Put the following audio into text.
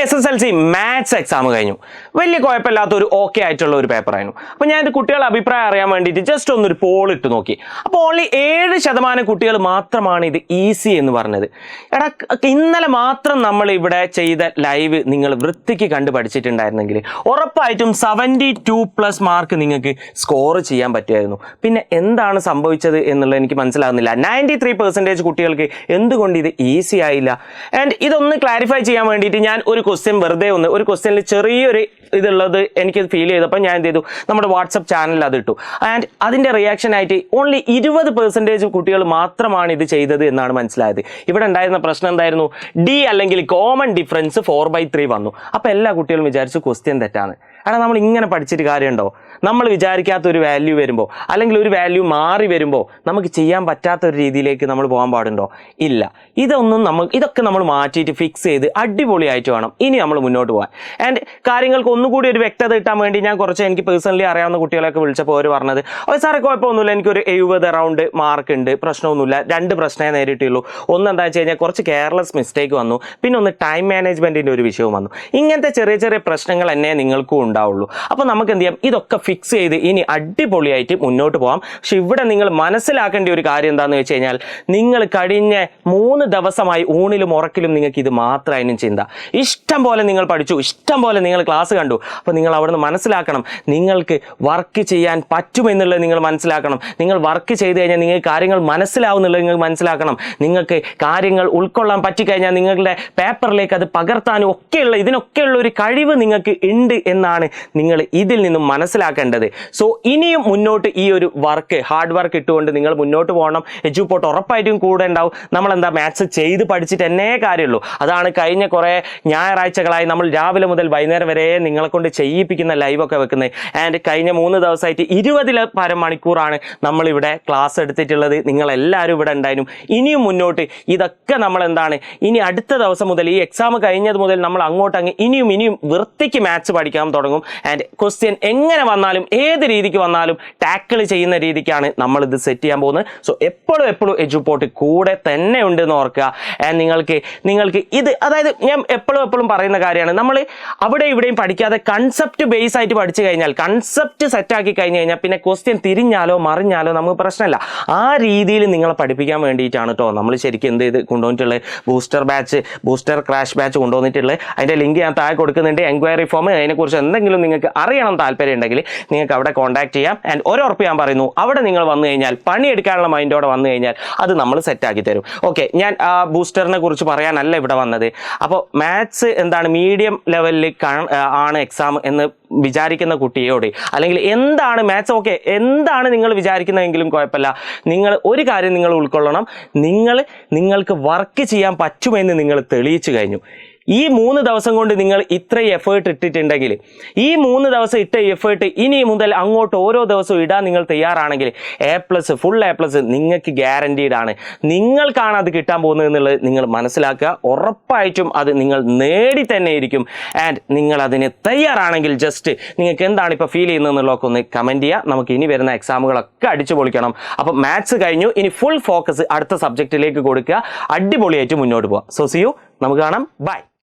SSLC maths exam കഴിഞ്ഞു. വലിയ കുഴപ്പമില്ലാത്തൊരു ഓക്കെ ആയിട്ടുള്ള ഒരു പേപ്പറായിരുന്നു. അപ്പോൾ ഞാൻ ഇത് കുട്ടികളുടെ അഭിപ്രായം അറിയാൻ വേണ്ടിയിട്ട് ജസ്റ്റ് ഒന്നൊരു പോൾ ഇട്ട് നോക്കി. അപ്പോൾ ഓൺലി 7% കുട്ടികൾ മാത്രമാണ് ഇത് ഈസി എന്ന് പറഞ്ഞത്. എടാ, ഇന്നലെ മാത്രം നമ്മൾ ഇവിടെ ചെയ്ത ലൈവ് നിങ്ങൾ വൃത്തിക്ക് കണ്ടു പഠിച്ചിട്ടുണ്ടായിരുന്നെങ്കിൽ ഉറപ്പായിട്ടും 72+ മാർക്ക് നിങ്ങൾക്ക് സ്കോർ ചെയ്യാൻ പറ്റുമായിരുന്നു. പിന്നെ എന്താണ് സംഭവിച്ചത് എന്നുള്ളത് എനിക്ക് മനസ്സിലാകുന്നില്ല. 93% കുട്ടികൾക്ക് എന്തുകൊണ്ട് ഇത് ഈസി ആയില്ല? ആൻഡ് ഇതൊന്ന് ക്ലാരിഫൈ ചെയ്യാൻ വേണ്ടിയിട്ട് ഞാൻ ഒരു ക്വസ്റ്റ്യൻ വെറുതെ ഒരു ക്വസ്റ്റ്യനിൽ ചെറിയൊരു ഇതുള്ളത് എനിക്ക് ഫീൽ ചെയ്തപ്പോൾ ഞാൻ എന്ത് ചെയ്തു, നമ്മുടെ വാട്സപ്പ് ചാനലിൽ അത് ഇട്ടു. ആൻഡ് അതിൻ്റെ റിയാക്ഷൻ ആയിട്ട് ഓൺലി 20% കുട്ടികൾ മാത്രമാണ് ഇത് ചെയ്തത് എന്നാണ് മനസ്സിലായത്. ഇവിടെ ഉണ്ടായിരുന്ന പ്രശ്നം എന്തായിരുന്നു? ഡി അല്ലെങ്കിൽ കോമൺ ഡിഫറൻസ് 4/3 വന്നു. അപ്പോൾ എല്ലാ കുട്ടികളും വിചാരിച്ചു ക്വസ്റ്റ്യൻ തെറ്റാണ്. കാരണം നമ്മൾ ഇങ്ങനെ പഠിച്ചിട്ട് കാര്യമുണ്ടോ? നമ്മൾ വിചാരിക്കാത്ത ഒരു വാല്യൂ വരുമ്പോൾ അല്ലെങ്കിൽ ഒരു വാല്യൂ മാറി വരുമ്പോൾ നമുക്ക് ചെയ്യാൻ പറ്റാത്ത ഒരു രീതിയിലേക്ക് നമ്മൾ പോകാൻ പാടുണ്ടോ? ഇല്ല. ഇതൊക്കെ നമ്മൾ മാറ്റിയിട്ട് ഫിക്സ് ചെയ്ത് അടിപൊളിയായിട്ട് വേണം ഇനി നമ്മൾ മുന്നോട്ട് പോകാൻ. ആൻഡ് കാര്യങ്ങൾക്ക് ഒന്നുകൂടി ഒരു വ്യക്തത കിട്ടാൻ വേണ്ടി ഞാൻ എനിക്ക് പേഴ്സണലി അറിയാവുന്ന കുട്ടികളെയൊക്കെ വിളിച്ചപ്പോൾ അവർ പറഞ്ഞത്, സാറേ കുഴപ്പമൊന്നുമില്ല, എനിക്കൊരു 70 അറൗണ്ട് മാർക്ക് ഉണ്ട്, പ്രശ്നമൊന്നുമില്ല. 2 പ്രശ്നമേ നേരിട്ടുള്ളൂ. ഒന്ന് എന്താ വെച്ച് കഴിഞ്ഞാൽ കുറച്ച് കെയർലെസ് മിസ്റ്റേക്ക് വന്നു, പിന്നെ ഒന്ന് ടൈം മാനേജ്മെൻറ്റിൻ്റെ ഒരു വിഷയവും വന്നു. ഇങ്ങനത്തെ ചെറിയ ചെറിയ പ്രശ്നങ്ങൾ തന്നെ നിങ്ങൾക്കും ഉണ്ടാവുള്ളൂ. അപ്പോൾ നമുക്ക് എന്ത് ചെയ്യാം, ഇതൊക്കെ ഫിക്സ് ചെയ്ത് ഇനി അടിപൊളിയായിട്ട് മുന്നോട്ട് പോകാം. പക്ഷെ ഇവിടെ നിങ്ങൾ മനസ്സിലാക്കേണ്ട ഒരു കാര്യം എന്താണെന്ന് വെച്ച് കഴിഞ്ഞാൽ, നിങ്ങൾ കഴിഞ്ഞ 3 ദിവസമായി ഊണിലും ഉറക്കിലും നിങ്ങൾക്ക് ഇത് മാത്രമായിരുന്നു ചിന്ത. ഇഷ്ടം പോലെ നിങ്ങൾ പഠിച്ചു, ഇഷ്ടം പോലെ നിങ്ങൾ ക്ലാസ് കണ്ടു. അപ്പോൾ നിങ്ങൾ അവിടെ നിന്ന് മനസ്സിലാക്കണം, നിങ്ങൾക്ക് വർക്ക് ചെയ്യാൻ പറ്റുമെന്നുള്ളത് നിങ്ങൾ മനസ്സിലാക്കണം. നിങ്ങൾ വർക്ക് ചെയ്ത് കഴിഞ്ഞാൽ നിങ്ങൾക്ക് കാര്യങ്ങൾ മനസ്സിലാവുന്നുള്ളത് നിങ്ങൾ മനസ്സിലാക്കണം. നിങ്ങൾക്ക് കാര്യങ്ങൾ ഉൾക്കൊള്ളാൻ പറ്റിക്കഴിഞ്ഞാൽ നിങ്ങളുടെ പേപ്പറിലേക്ക് അത് പകർത്താനും ഇതിനൊക്കെയുള്ള ഒരു കഴിവ് നിങ്ങൾക്ക് ഉണ്ട് എന്നാണ് നിങ്ങൾ ഇതിൽ നിന്നും മനസ്സിലാക്കേണ്ടത്. സോ ഇനിയും മുന്നോട്ട് ഈ ഒരു ഹാർഡ് വർക്ക് ഇട്ടുകൊണ്ട് നിങ്ങൾ മുന്നോട്ട് പോകണം. എഡ്യൂപോർട്ട് ഉറപ്പായിട്ടും കൂടെ ഉണ്ടാവും. നമ്മളെന്താ മാത്സ് ചെയ്ത് പഠിച്ചിട്ട് എന്നേ കാര്യമുള്ളൂ. അതാണ് കഴിഞ്ഞ കുറേ ഞായറാഴ്ചകളായി നമ്മൾ രാവിലെ മുതൽ വൈകുന്നേരം വരെ നിങ്ങളെ കൊണ്ട് ചെയ്യിപ്പിക്കുന്ന ലൈവൊക്കെ വെക്കുന്നത്. ആൻഡ് കഴിഞ്ഞ 3 ദിവസമായിട്ട് 20 പരം മണിക്കൂറാണ് നമ്മളിവിടെ ക്ലാസ് എടുത്തിട്ടുള്ളത്. നിങ്ങളെല്ലാവരും ഇവിടെ ഉണ്ടായിരുന്നു. ഇനിയും മുന്നോട്ട് ഇതൊക്കെ നമ്മളെന്താണ്, ഇനി അടുത്ത ദിവസം മുതൽ ഈ എക്സാം കഴിഞ്ഞത് മുതൽ നമ്മൾ അങ്ങോട്ടങ്ങ് ഇനിയും വൃത്തിക്ക് മാത്സ് പഠിക്കാൻ തുടങ്ങും. ആൻഡ് ക്വസ്റ്റ്യൻ എങ്ങനെ വന്നാലും ഏത് രീതിക്ക് വന്നാലും ടാക്കിൾ ചെയ്യുന്ന രീതിക്കാണ് നമ്മളിത് സെറ്റ് ചെയ്യാൻ പോകുന്നത്. സോ എപ്പോഴും എഡ്യൂപോർട്ട് കൂടെ തന്നെ ഉണ്ടെന്ന് ഓർക്കുക. ആൻഡ് നിങ്ങൾക്ക് ഇത്, അതായത് ഞാൻ എപ്പോഴും പറയുന്ന കാര്യമാണ്, നമ്മൾ അവിടെ ഇവിടെയും പഠിക്കാതെ കൺസെപ്റ്റ് ബേസ് ആയിട്ട് പഠിച്ചു കഴിഞ്ഞാൽ, കൺസെപ്റ്റ് സെറ്റാക്കി കഴിഞ്ഞ് കഴിഞ്ഞാൽ പിന്നെ ക്വസ്റ്റ്യൻ തിരിഞ്ഞാലോ മറിഞ്ഞാലോ നമുക്ക് പ്രശ്നമില്ല. ആ രീതിയിൽ നിങ്ങളെ പഠിപ്പിക്കാൻ വേണ്ടിയിട്ടാണ് കേട്ടോ നമ്മൾ ശരിക്കും എന്ത് ചെയ്ത് കൊണ്ടുവന്നിട്ടുള്ളത്, ബൂസ്റ്റർ ക്രാഷ് ബാച്ച് കൊണ്ടുവന്നിട്ടുള്ളത്. അതിൻ്റെ ലിങ്ക് ഞാൻ താഴെ കൊടുക്കുന്നുണ്ട്. എൻക്വയറി ഫോം, അതിനെക്കുറിച്ച് എന്തെങ്കിലും നിങ്ങൾക്ക് അറിയണം താല്പര്യം ഉണ്ടെങ്കിൽ നിങ്ങൾക്ക് അവിടെ കോൺടാക്ട് ചെയ്യാം. ആൻഡ് ഒരുറപ്പ് ഞാൻ പറയുന്നു, അവിടെ നിങ്ങൾ വന്നു കഴിഞ്ഞാൽ പണിയെടുക്കാനുള്ള മൈൻഡോടെ വന്നു കഴിഞ്ഞാൽ അത് നമ്മൾ സെറ്റാക്കി തരും. ഓക്കെ, ഞാൻ ബൂസ്റ്ററിനെ കുറിച്ച് പറയാനല്ല ഇവിടെ വന്നത്. അപ്പോൾ മാത്സ് എന്താണ് മീഡിയം ലെവലിൽ ആണ് എക്സാം എന്ന് വിചാരിക്കുന്ന കുട്ടിയോട്, അല്ലെങ്കിൽ എന്താണ് മാത്സ് എന്താണ് നിങ്ങൾ വിചാരിക്കുന്നതെങ്കിലും കുഴപ്പമില്ല, നിങ്ങൾ ഒരു കാര്യം നിങ്ങൾ ഉൾക്കൊള്ളണം, നിങ്ങൾക്ക് വർക്ക് ചെയ്യാൻ പറ്റുമെന്ന് നിങ്ങൾ തെളിയിച്ചു കഴിഞ്ഞു. ഈ 3 ദിവസം കൊണ്ട് നിങ്ങൾ ഇത്രയും എഫേർട്ട് ഇട്ടിട്ടുണ്ടെങ്കിൽ, ഈ 3 ദിവസം ഇട്ട എഫേർട്ട് ഇനി മുതൽ അങ്ങോട്ട് ഓരോ ദിവസവും ഇടാൻ നിങ്ങൾ തയ്യാറാണെങ്കിൽ ഫുൾ A+ നിങ്ങൾക്ക് ഗ്യാരണ്ടീഡ് ആണ്. നിങ്ങൾക്കാണ് അത് കിട്ടാൻ പോകുന്നത് എന്നുള്ളത് നിങ്ങൾ മനസ്സിലാക്കുക. ഉറപ്പായിട്ടും അത് നിങ്ങൾ നേടി തന്നെ ഇരിക്കും. ആൻഡ് നിങ്ങൾ അതിന് തയ്യാറാണെങ്കിൽ ജസ്റ്റ് നിങ്ങൾക്ക് എന്താണ് ഇപ്പോൾ ഫീൽ ചെയ്യുന്നത് എന്നുള്ളതൊക്കെ ഒന്ന് കമൻറ്റ് ചെയ്യുക. നമുക്ക് ഇനി വരുന്ന എക്സാമുകളൊക്കെ അടിച്ചു പൊളിക്കണം. അപ്പോൾ മാത്സ് കഴിഞ്ഞു, ഇനി ഫുൾ ഫോക്കസ് അടുത്ത സബ്ജക്റ്റിലേക്ക് കൊടുക്കുക. അടിപൊളിയായിട്ട് മുന്നോട്ട് പോകാം. സോ സി യു, നമുക്ക് കാണാം. ബൈ.